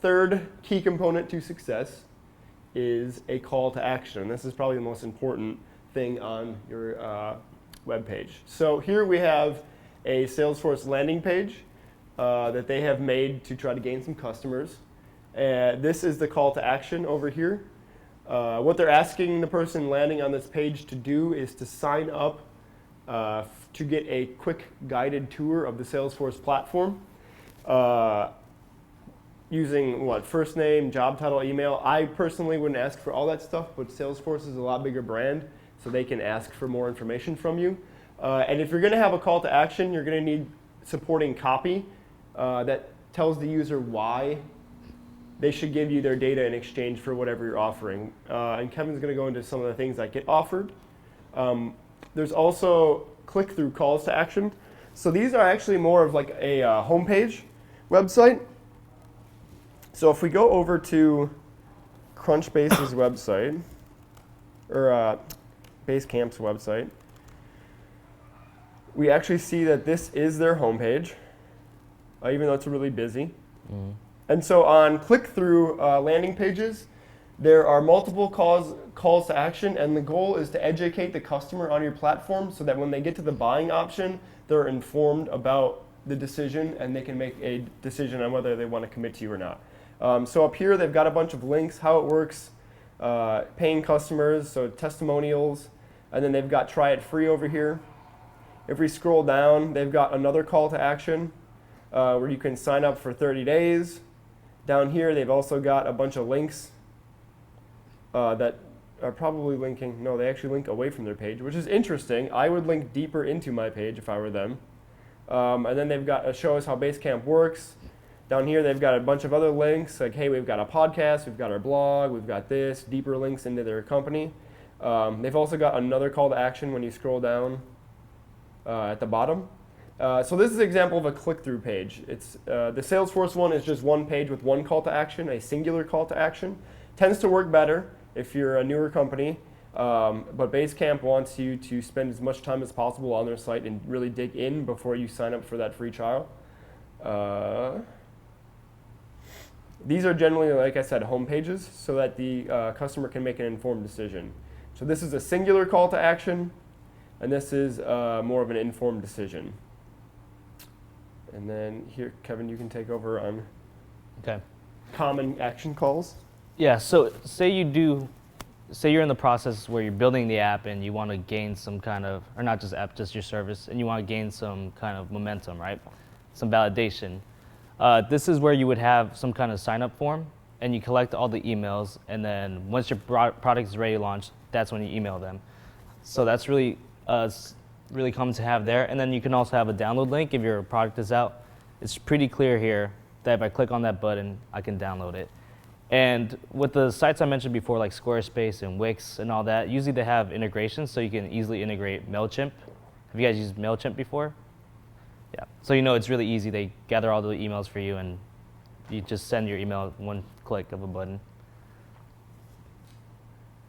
third key component to success is a call to action. This is probably the most important thing on your web page. So here we have a Salesforce landing page that they have made to try to gain some customers. This is the call to action over here. What they're asking the person landing on this page to do is to sign up to get a quick guided tour of the Salesforce platform using what, first name, job title, email. I personally wouldn't ask for all that stuff, but Salesforce is a lot bigger brand, so they can ask for more information from you. And if you're going to have a call to action, you're going to need supporting copy that tells the user why they should give you their data in exchange for whatever you're offering. And Kevin's going to go into some of the things that get offered. There's also click-through calls to action. So these are actually more of like a homepage website. So if we go over to Crunchbase's website, or Basecamp's website, we actually see that this is their homepage, even though it's really busy. Mm. And so on click-through landing pages, there are multiple calls to action, and the goal is to educate the customer on your platform so that when they get to the buying option, they're informed about the decision and they can make a decision on whether they want to commit to you or not. So up here, they've got a bunch of links, how it works, paying customers, so testimonials, and then they've got try it free over here. If we scroll down, they've got another call to action where you can sign up for 30 days. Down here, they've also got a bunch of links that are probably linking. No, they actually link away from their page, which is interesting. I would link deeper into my page if I were them. And then they've got show us how Basecamp works. Down here, they've got a bunch of other links, like, hey, we've got a podcast, we've got our blog, we've got this, deeper links into their company. They've also got another call to action when you scroll down at the bottom. So this is an example of a click-through page. It's the Salesforce one is just one page with one call to action, a singular call to action. Tends to work better if you're a newer company, but Basecamp wants you to spend as much time as possible on their site and really dig in before you sign up for that free trial. These are generally, like I said, home pages so that the customer can make an informed decision. So this is a singular call to action, and this is more of an informed decision. And then here, Kevin, you can take over on common action calls. Yeah, so say you're in the process where you're building the app and you want to gain some kind of, or not just app, just your service, and you want to gain some kind of momentum, right? Some validation. This is where you would have some kind of sign-up form, and you collect all the emails, and then once your product is ready to launch, that's when you email them. So that's really common to have there. And then you can also have a download link if your product is out. It's pretty clear here that if I click on that button, I can download it. And with the sites I mentioned before, like Squarespace and Wix and all that, usually they have integrations, so you can easily integrate MailChimp. Have you guys used MailChimp before? Yeah, so you know it's really easy. They gather all the emails for you, and you just send your email with one click of a button.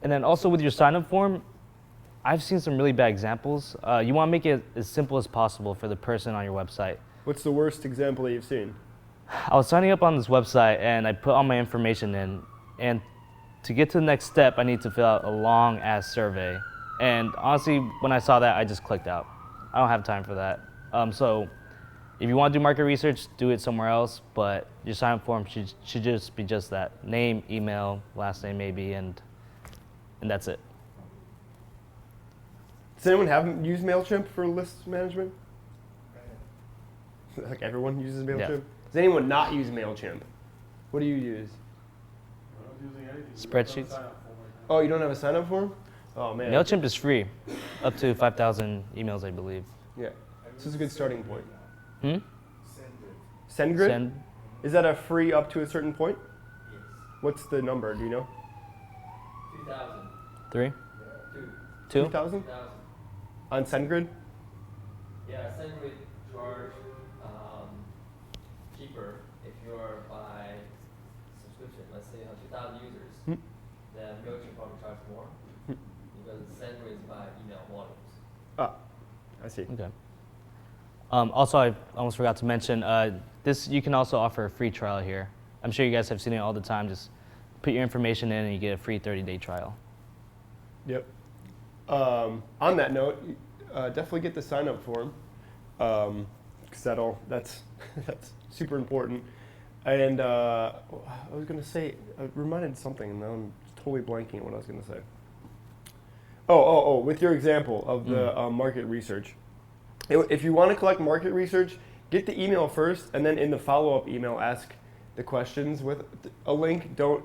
And then also with your sign-up form, I've seen some really bad examples. You want to make it as simple as possible for the person on your website. What's the worst example that you've seen? I was signing up on this website, and I put all my information in, and to get to the next step, I need to fill out a long-ass survey. And honestly, when I saw that, I just clicked out. I don't have time for that. So if you want to do market research, do it somewhere else, but your sign-up form should just be just that. Name, email, last name maybe, and that's it. Does anyone used MailChimp for list management? Like everyone uses MailChimp? Yeah. Does anyone not use MailChimp? What do you use? I'm not using anything. Spreadsheets. Oh, you don't have a sign-up form? Oh, man. MailChimp is free, up to 5,000 emails, I believe. Yeah. This is a good starting point. SendGrid. SendGrid? Is that a free up to a certain point? Yes. What's the number? Do you know? 2,000. 3? Yeah. 2? 2,000? On SendGrid? Yeah, SendGrid charge cheaper if you're by subscription. Let's say you have 2,000 users, then MailChimp probably charge more because SendGrid is by email volumes. Ah, I see. Okay. Also, I almost forgot to mention, this you can also offer a free trial here. I'm sure you guys have seen it all the time. Just put your information in and you get a free 30-day trial. Yep. On that note, definitely get the sign-up form, because that's super important. And I was going to say, I reminded something, and now I'm totally blanking what I was going to say. With your example of the market research. If you want to collect market research, get the email first, and then in the follow-up email, ask the questions with a link. Don't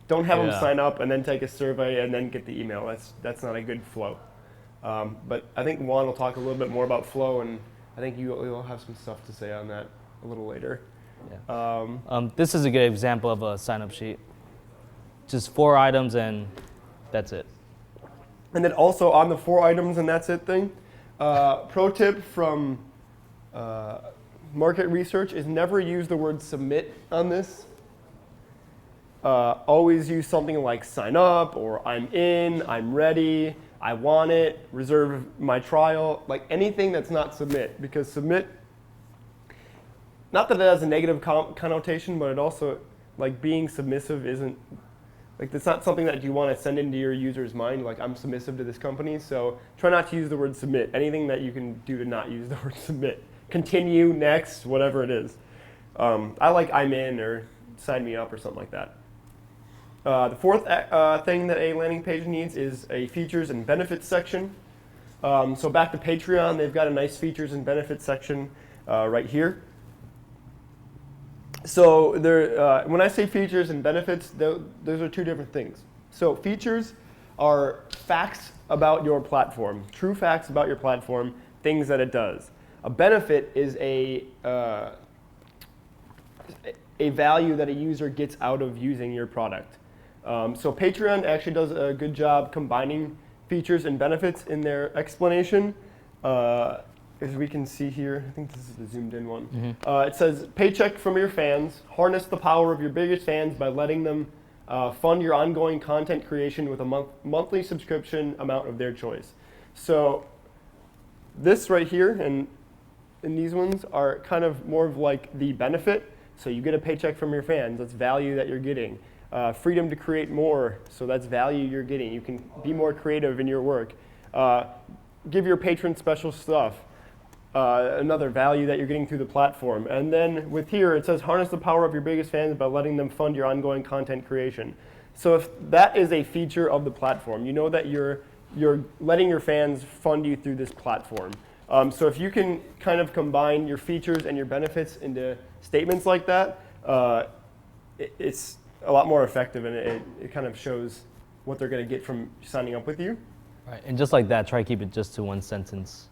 have them sign up and then take a survey and then get the email. That's not a good flow. But I think Juan will talk a little bit more about flow, and I think you'll have some stuff to say on that a little later. Yeah. This is a good example of a sign-up sheet. Just 4 items and that's it. And then also on the 4 items and that's it thing, pro tip from market research is never use the word submit on this. Always use something like sign up or I'm in, I'm ready, I want it, reserve my trial, like anything that's not submit, because submit, not that it has a negative connotation, but it also, like being submissive isn't, like that's not something that you want to send into your user's mind, like I'm submissive to this company, so try not to use the word submit. Anything that you can do to not use the word submit. Continue, next, whatever it is. I like I'm in or sign me up or something like that. The fourth thing that a landing page needs is a features and benefits section. So back to Patreon, they've got a nice features and benefits section right here. So when I say features and benefits, those are 2 different things. So features are facts about your platform, true facts about your platform, things that it does. A benefit is a value that a user gets out of using your product. So Patreon actually does a good job combining features and benefits in their explanation. As we can see here, I think this is the zoomed in one. It says, paycheck from your fans, harness the power of your biggest fans by letting them fund your ongoing content creation with a monthly subscription amount of their choice. So this right here and these ones are kind of more of like the benefit. So you get a paycheck from your fans, that's value that you're getting. Freedom to create more, so that's value you're getting. You can be more creative in your work. Give your patrons special stuff. Another value that you're getting through the platform. And then with here, it says harness the power of your biggest fans by letting them fund your ongoing content creation. So if that is a feature of the platform, you know that you're letting your fans fund you through this platform. So if you can kind of combine your features and your benefits into statements like that, it's a lot more effective, and it kind of shows what they're going to get from signing up with you. Right, and just like that, try to keep it just to 1 sentence.